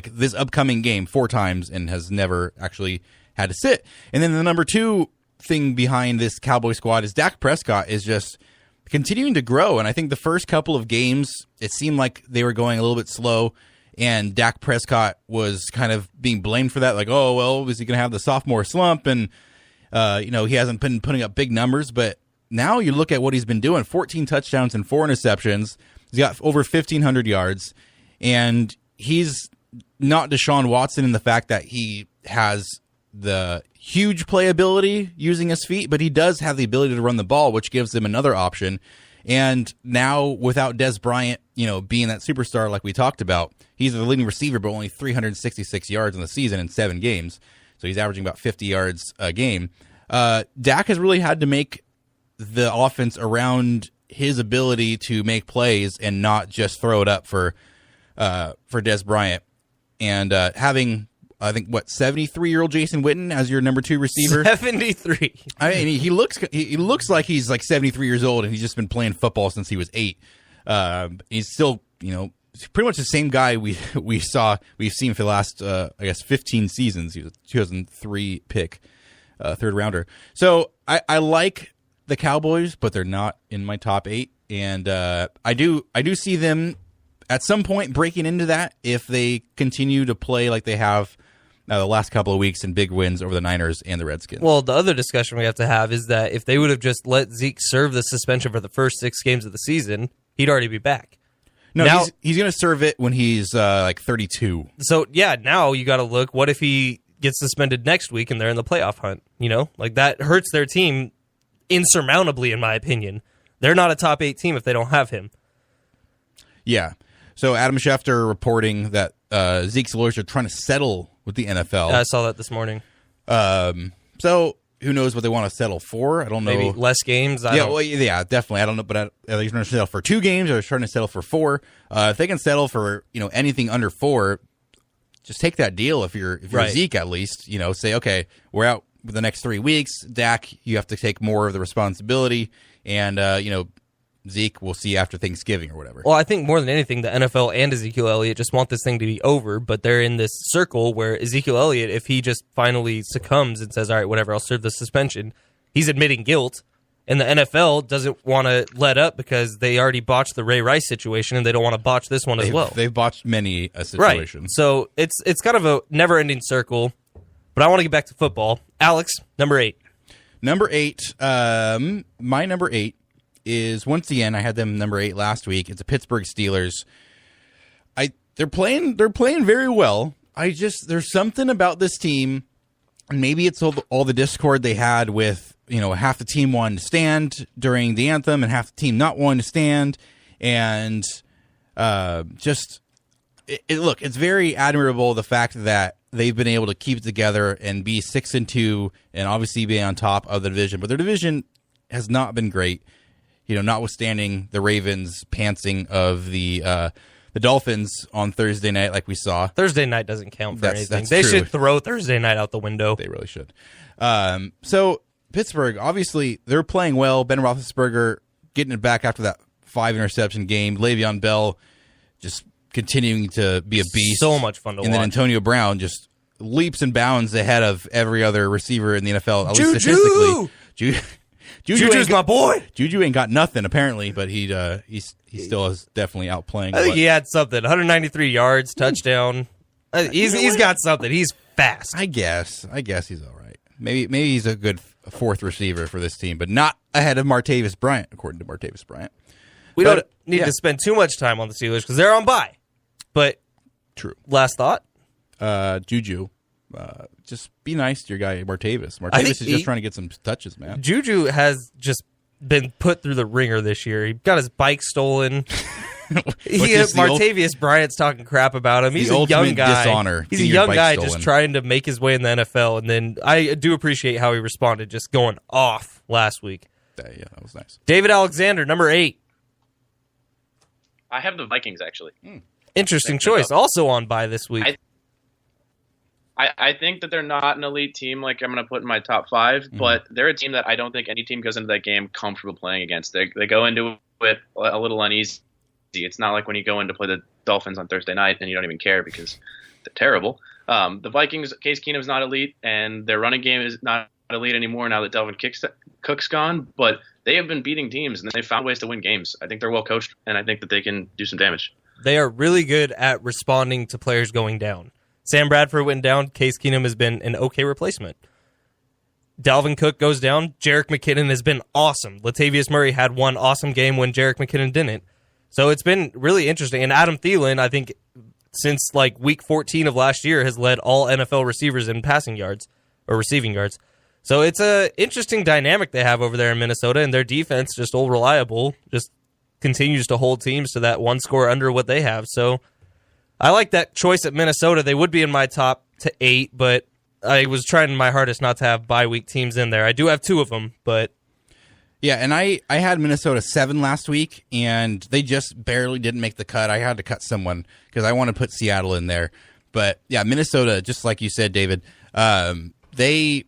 this upcoming game 4 times and has never actually had to sit. And then the number 2 thing behind this Cowboy squad is Dak Prescott is just continuing to grow. And I think the first couple of games, it seemed like they were going a little bit slow, and Dak Prescott was kind of being blamed for that. Like, oh, well, is he going to have the sophomore slump? And, he hasn't been putting up big numbers. But now you look at what he's been doing, 14 touchdowns and 4 interceptions. He's got over 1,500 yards. And he's not Deshaun Watson in the fact that he has the huge playability using his feet, but he does have the ability to run the ball, which gives him another option. And now without Des Bryant, being that superstar like we talked about, he's the leading receiver, but only 366 yards in the season in 7 games. So he's averaging about 50 yards a game. Dak has really had to make the offense around his ability to make plays and not just throw it up for Des Bryant. And having, I think, 73-year-old Jason Witten as your number 2 receiver. 73. I mean, he looks like he's like 73 years old, and he's just been playing football since he was 8. He's still, pretty much the same guy we've seen for the last 15 seasons. He was a 2003 pick, 3rd rounder. So I like the Cowboys, but they're not in my top 8, and I do see them at some point breaking into that if they continue to play like they have the last couple of weeks in big wins over the Niners and the Redskins. Well, the other discussion we have to have is that if they would have just let Zeke serve the suspension for the first 6 games of the season, he'd already be back. No, now, he's going to serve it when he's 32. So, yeah, now you got to look, what if he gets suspended next week and they're in the playoff hunt? Like that hurts their team insurmountably, in my opinion. They're not a top 8 team if they don't have him. Yeah. So Adam Schefter reporting that Zeke's lawyers are trying to settle with the NFL. I saw that this morning. So who knows what they want to settle for? I don't know. Maybe less games? Yeah, definitely. I don't know, but are they trying to settle for 2 games or are they trying to settle for 4? If they can settle for anything under 4, just take that deal. If you're right. Zeke, at least say, okay, we're out for the next 3 weeks. Dak, you have to take more of the responsibility, and Zeke, we'll see after Thanksgiving or whatever. Well, I think more than anything, the NFL and Ezekiel Elliott just want this thing to be over, but they're in this circle where Ezekiel Elliott, if he just finally succumbs and says, all right, whatever, I'll serve the suspension, he's admitting guilt, and the NFL doesn't want to let up because they already botched the Ray Rice situation, and they don't want to botch this one as well. They've botched many a situation. Right. So it's kind of a never-ending circle, but I want to get back to football. Alex, number 8. Number 8, my number 8 is, once again, I had them number 8 last week. It's the Pittsburgh Steelers. They're playing very well. There's something about this team, and maybe it's all the discord they had with, half the team wanting to stand during the anthem and half the team not wanting to stand, and look, it's very admirable the fact that they've been able to keep it together and be 6-2 and obviously be on top of the division, but their division has not been great. Notwithstanding the Ravens' pantsing of the Dolphins on Thursday night, like we saw. Thursday night doesn't count for anything. They should throw Thursday night out the window. They really should. So Pittsburgh, obviously, they're playing well. Ben Roethlisberger getting it back after that 5-interception game. Le'Veon Bell just continuing to be a beast. So much fun to watch. And then Antonio Brown just leaps and bounds ahead of every other receiver in the NFL, at least statistically. Juju's my boy. Juju ain't got nothing apparently, but he still is definitely outplaying. I think he had something. 193 yards, touchdown. He's got something. He's fast. I guess he's all right. Maybe he's a good 4th receiver for this team, but not ahead of Martavis Bryant, according to Martavis Bryant. We don't need to spend too much time on the Steelers because they're on bye. But true. Last thought. Juju. Just be nice to your guy, Martavis. Martavis is just trying to get some touches, man. Juju has just been put through the ringer this year. He got his bike stolen. Martavius Bryant's talking crap about him. He's a young guy. Dishonor. He's a young guy just trying to make his way in the NFL. And then I do appreciate how he responded, just going off last week. Yeah, that was nice. David Alexander, number 8. I have the Vikings, actually. Interesting choice. Also on bye this week. I think that they're not an elite team like I'm going to put in my top 5, but they're a team that I don't think any team goes into that game comfortable playing against. They go into it a little uneasy. It's not like when you go in to play the Dolphins on Thursday night and you don't even care because terrible. The Vikings, Case Keenum's not elite, and their running game is not elite anymore now that Delvin Cook's gone. But they have been beating teams, and they've found ways to win games. I think they're well coached, and I think that they can do some damage. They are really good at responding to players going down. Sam Bradford went down. Case Keenum has been an okay replacement. Dalvin Cook goes down. Jerick McKinnon has been awesome. Latavius Murray had one awesome game when Jerick McKinnon didn't. So it's been really interesting. And Adam Thielen, I think, since like week 14 of last year, has led all NFL receivers in passing yards or receiving yards. So it's a interesting dynamic they have over there in Minnesota, and their defense, just all reliable, just continues to hold teams to that one score under what they have. So I like that choice at Minnesota. They would be in my top 8, but I was trying my hardest not to have bye week teams in there. I do have 2 of them, but yeah, and I had Minnesota 7 last week, and they just barely didn't make the cut. I had to cut someone because I want to put Seattle in there. But yeah, Minnesota, just like you said, David, they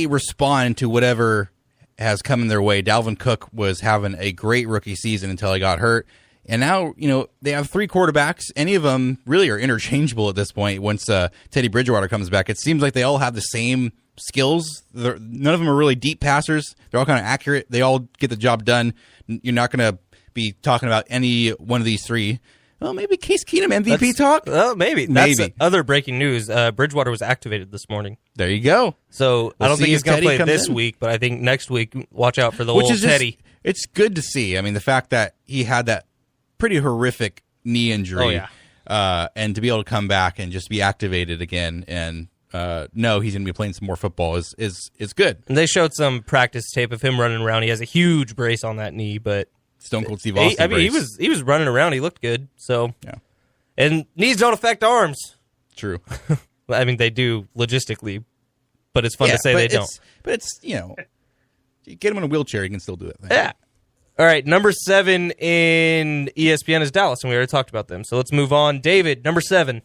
respond to whatever has come in their way. Dalvin Cook was having a great rookie season until he got hurt. And now, they have 3 quarterbacks. Any of them really are interchangeable at this point once Teddy Bridgewater comes back. It seems like they all have the same skills. None of them are really deep passers. They're all kind of accurate. They all get the job done. You're not going to be talking about any one of these 3. Well, maybe Case Keenum MVP talk? Oh, maybe. That's other breaking news. Bridgewater was activated this morning. There you go. So I don't think he's going to play this week, but I think next week, watch out for the old Teddy. It's good to see. I mean, the fact that he had that pretty horrific knee injury, and to be able to come back and just be activated again and know he's going to be playing some more football is good. And they showed some practice tape of him running around. He has a huge brace on that knee, but Stone Cold Steve Austin. He was running around. He looked good. So yeah, and knees don't affect arms. True. I mean, they do logistically, but it's fun to say they don't. But it's you get him in a wheelchair, he can still do it. Yeah. All right, number 7 in ESPN is Dallas, and we already talked about them. So let's move on. David, number 7.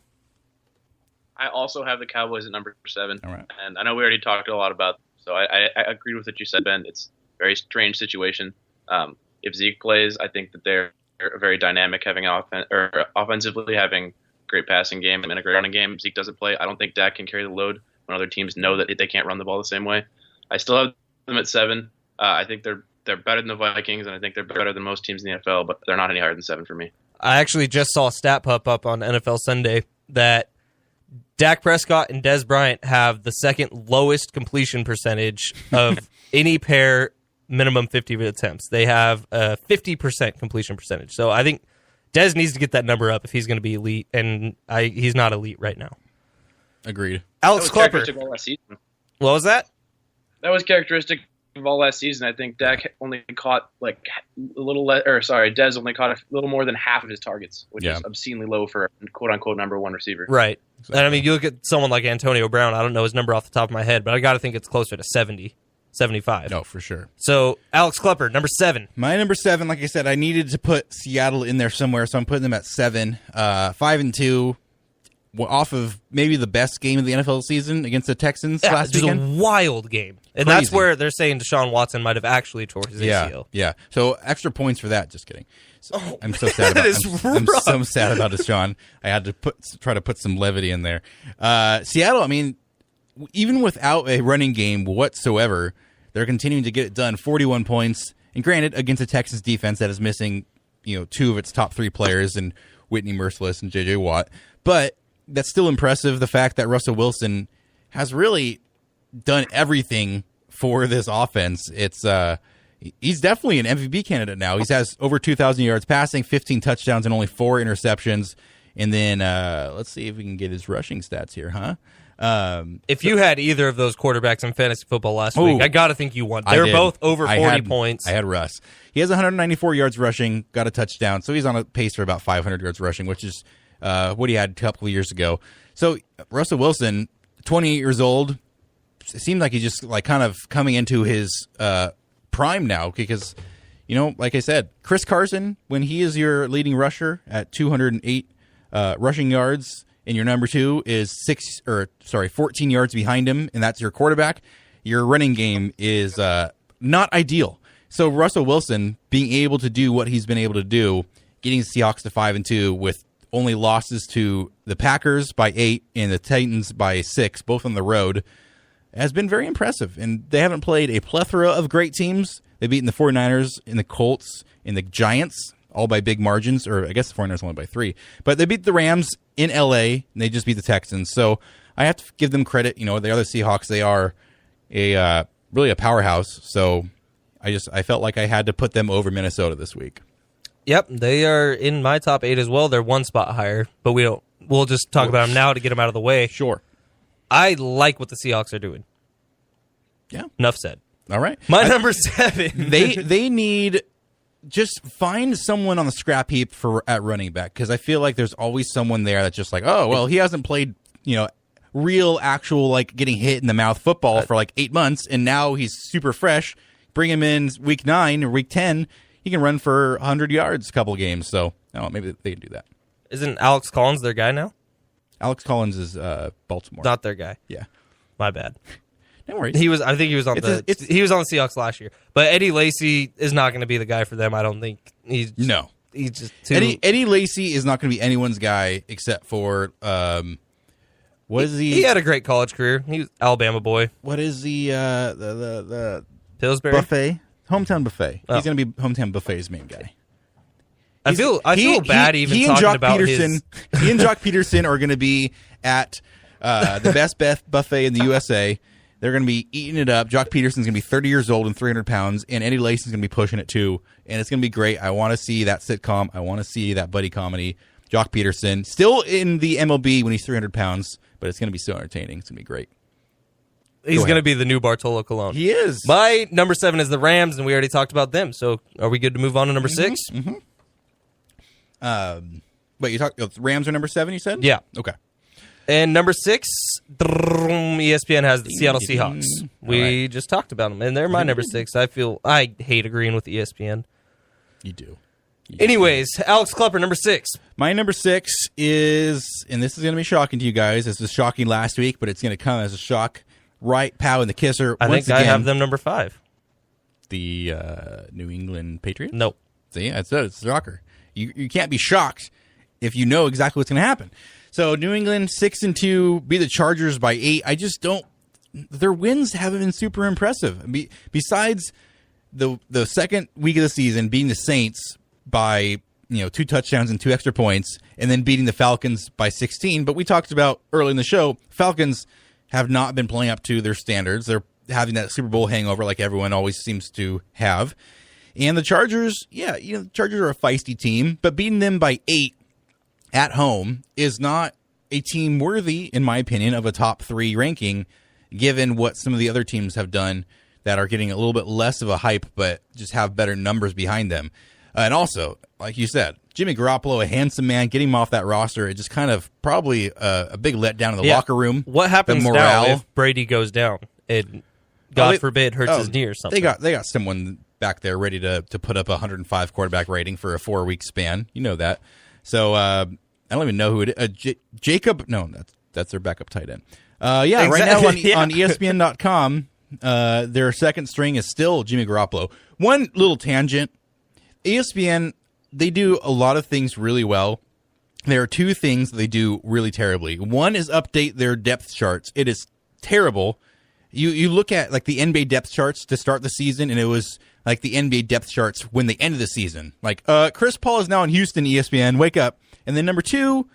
I also have the Cowboys at number 7. All right. And I know we already talked a lot about them, so I agreed with what you said, Ben. It's a very strange situation. If Zeke plays, I think that they're very dynamic, offensively having great passing game and a great running game. If Zeke doesn't play, I don't think Dak can carry the load when other teams know that they can't run the ball the same way. I still have them at 7. I think they're better than the Vikings, and I think they're better than most teams in the NFL, but they're not any higher than 7 for me. I actually just saw a stat pop up on NFL Sunday that Dak Prescott and Dez Bryant have the second lowest completion percentage of any pair minimum 50 attempts. They have a 50% completion percentage. So I think Dez needs to get that number up if he's going to be elite, and he's not elite right now. Agreed. Alex Klepper. What was that? That was characteristic of all last season. I think Dak only caught Dez only caught a little more than half of his targets, which is obscenely low for a quote-unquote number 1 receiver. Right. And I mean, you look at someone like Antonio Brown, I don't know his number off the top of my head, but I got to think it's closer to 70, 75. No, for sure. So, Alex Klepper, number 7. My number 7, like I said, I needed to put Seattle in there somewhere, so I'm putting them at 7. 5-2. Off of maybe the best game of the NFL season against the Texans last weekend. It was a wild game. And Crazy. that's where they're saying Deshaun Watson might have actually tore his ACL. Yeah. So extra points for that. Just kidding. I'm so sad about I'm so sad about Deshaun. I had to try to put some levity in there. Seattle, I mean, even without a running game whatsoever, they're continuing to get it done. 41 points. And granted, against a Texas defense that is missing, 2 of its top 3 players in Whitney Merciless and J.J. Watt. But that's still impressive. The fact that Russell Wilson has really done everything for this offense. He's definitely an MVP candidate now. He has over 2,000 yards passing, 15 touchdowns, and only 4 interceptions. And then let's see if we can get his rushing stats here, huh? If you had either of those quarterbacks in fantasy football last week, I got to think you won. They were both over 40 points. I had Russ. He has 194 yards rushing, got a touchdown, so he's on a pace for about 500 yards rushing, which is what he had a couple of years ago. So Russell Wilson, 28 years old, it seemed like he's just like kind of coming into his prime now because, like I said, Chris Carson, when he is your leading rusher at 208 rushing yards, and your number 2 is 14 yards behind him, and that's your quarterback, your running game is not ideal. So Russell Wilson being able to do what he's been able to do, getting the Seahawks to 5-2 with only losses to the Packers by 8 and the Titans by 6, both on the road, has been very impressive. And they haven't played a plethora of great teams. They've beaten the 49ers and the Colts and the Giants, all by big margins, or I guess the 49ers only by 3. But they beat the Rams in L.A., and they just beat the Texans. So I have to give them credit. You know, the other Seahawks, they are really a powerhouse. So I felt like I had to put them over Minnesota this week. Yep, they are in my top 8 as well. They're one spot higher, but we'll just talk about them now to get them out of the way. Sure. I like what the Seahawks are doing. Yeah. Enough said. All right. My number 7. They need just find someone on the scrap heap at running back, because I feel like there's always someone there that's just like, oh, well, he hasn't played, real actual like getting hit in the mouth football for like 8 months, and now he's super fresh. Bring him in week 9 or week 10, he can run for 100 yards a couple games. So maybe they can do that. Isn't Alex Collins their guy now? Alex Collins is Baltimore. Not their guy. Yeah. My bad. No worries. I think he was on the Seahawks last year. But Eddie Lacy is not going to be the guy for them. I don't think he's just too. Eddie Lacy is not going to be anyone's guy except for what is he? He had a great college career. He was Alabama boy. What is the Pillsbury buffet? Hometown buffet. Oh. He be Hometown Buffet's main guy. I feel bad even talking about his. He and Jock Peterson are going to be at the best buffet in the USA. They're going to be eating it up. Jock Peterson's going to be 30 years old and 300 pounds, and Eddie Lacy's going to be pushing it too. And it's going to be great. I want to see that sitcom. I want to see that buddy comedy. Jock Peterson, still in the MLB when he's 300 pounds, but it's going to be so entertaining. It's going to be great. He's going to be the new Bartolo Colon. He is. My number 7 is the Rams, and we already talked about them. So are we good to move on to number 6? Mm-hmm. Wait, you talked Rams are number 7, you said? Yeah. Okay. And number 6, ESPN has the Seattle Seahawks. We just talked about them, and they're my number 6. I hate agreeing with ESPN. You do. Anyways, Alex Klepper, number 6. My number 6 is, and this is going to be shocking to you guys. This was shocking last week, but it's going to come as a shock. Right, Pow and the Kisser. I think I have them number 5. The New England Patriots? Nope. See, I said it's a shocker. You can't be shocked if you know exactly what's going to happen. So New England 6-2 beat the Chargers by 8. I just don't. Their wins haven't been super impressive. Besides the second week of the season beating the Saints by 2 touchdowns and 2 extra points, and then beating the Falcons by 16. But we talked about early in the show, Falcons have not been playing up to their standards. They're having that Super Bowl hangover like everyone always seems to have. And the Chargers, the Chargers are a feisty team, but beating them by 8 at home is not a team worthy, in my opinion, of a top 3 ranking, given what some of the other teams have done that are getting a little bit less of a hype, but just have better numbers behind them. And also, like you said, Jimmy Garoppolo, a handsome man, getting him off that roster, it just kind of probably a big letdown in the locker room. What happens now if Brady goes down and, God forbid, hurts his knee or something? They got someone back there ready to put up a 105 quarterback rating for a 4-week span. You know that. So I don't even know who it is. Jacob? No, that's their backup tight end. Right now on ESPN.com, their second string is still Jimmy Garoppolo. One little tangent. ESPN, they do a lot of things really well. There are 2 things that they do really terribly. One is update their depth charts. It is terrible. You look at like the NBA depth charts to start the season, and it was like the NBA depth charts when they ended the season. Like, Chris Paul is now in Houston, ESPN, wake up. And then number 2,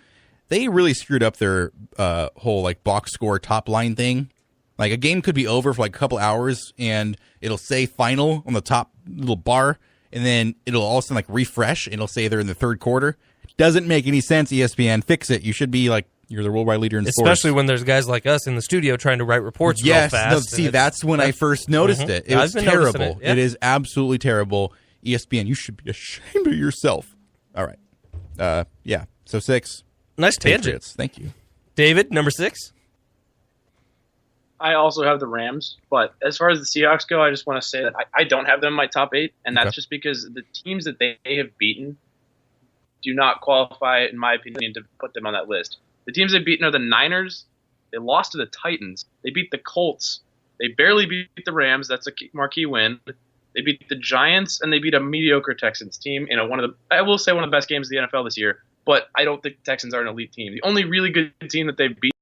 they really screwed up their whole like box score top line thing. Like a game could be over for like a couple hours, and it'll say final on the top little bar, and then it'll all of a sudden like refresh, and it'll say they're in the third quarter. Doesn't make any sense, ESPN. Fix it. You should be like, you're the worldwide leader in sports. Especially when there's guys like us in the studio trying to write reports real fast. Yes, that's when I first noticed it. It was terrible. It is absolutely terrible. ESPN, you should be ashamed of yourself. All right. So 6. Nice tangent. Patriots. Thank you. David, number 6? I also have the Rams, but as far as the Seahawks go, I just want to say that I don't have them in my top 8, and that's just because the teams that they have beaten do not qualify, in my opinion, to put them on that list. The teams they've beaten are the Niners. They lost to the Titans. They beat the Colts. They barely beat the Rams. That's a marquee win. They beat the Giants, and they beat a mediocre Texans team in one of the best games of the NFL this year. but I don't think the Texans are an elite team. The only really good team that they've beaten